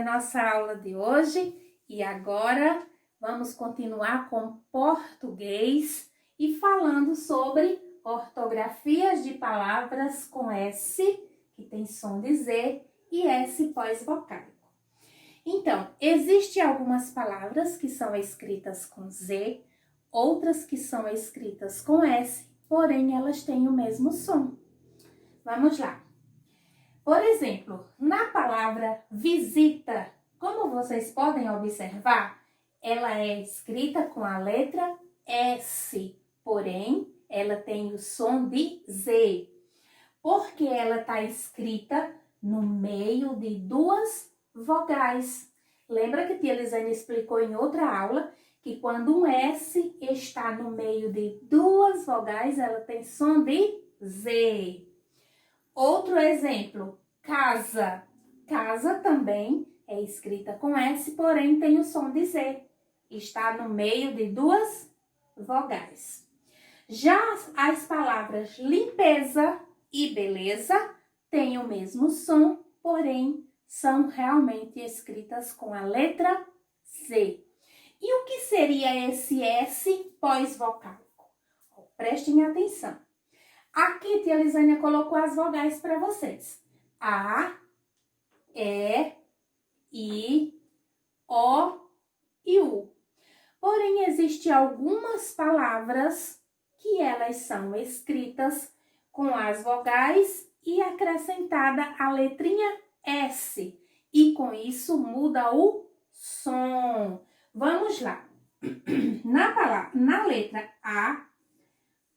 nossa aula de hoje e agora vamos continuar com português e falando sobre ortografias de palavras com S, que tem som de Z, e S pós-vocálico. Então, existem algumas palavras que são escritas com Z, outras que são escritas com S, porém elas têm o mesmo som. Vamos lá. Por exemplo, na palavra visita, como vocês podem observar, ela é escrita com a letra S, porém ela tem o som de Z, porque ela está escrita no meio de duas vogais. Lembra que a tia Elisane explicou em outra aula que quando um S está no meio de duas vogais, ela tem som de Z. Outro exemplo, casa. Casa também é escrita com S, porém tem o som de Z. Está no meio de duas vogais. Já as palavras limpeza e beleza têm o mesmo som, porém são realmente escritas com a letra Z. E o que seria esse S pós-vocálico? Prestem atenção. Aqui, tia Elisânia colocou as vogais para vocês. A, E, I, O e U. Porém, existem algumas palavras que elas são escritas com as vogais e acrescentada a letrinha S. E com isso muda o som. Vamos lá. Na letra A,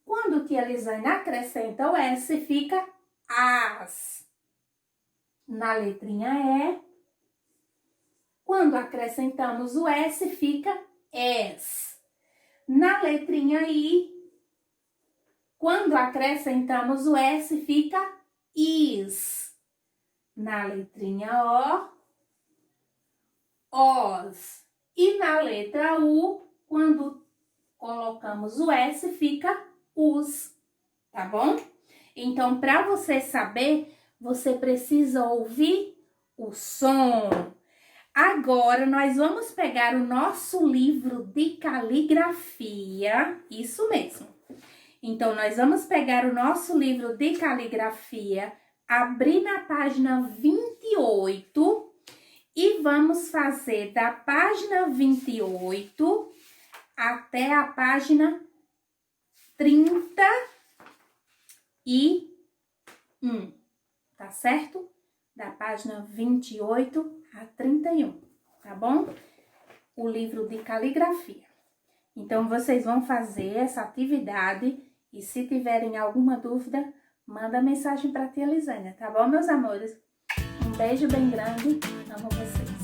quando tia Elisane acrescenta o S, fica as. Na letrinha E, quando acrescentamos o S, fica es. Na letrinha I, quando acrescentamos o S, fica is. Na letrinha O, os. E na letra U, quando colocamos o S, fica us, tá bom? Então, para você saber, você precisa ouvir o som. Agora, nós vamos pegar o nosso livro de caligrafia, isso mesmo. Então, nós vamos pegar o nosso livro de caligrafia, abrir na página 28 e vamos fazer da página 28 até a página 31, tá certo? Da página 28 a 31, tá bom? O livro de caligrafia. Então, vocês vão fazer essa atividade e se tiverem alguma dúvida, manda mensagem para a tia Elisânia, tá bom, meus amores? Um beijo bem grande, amo vocês.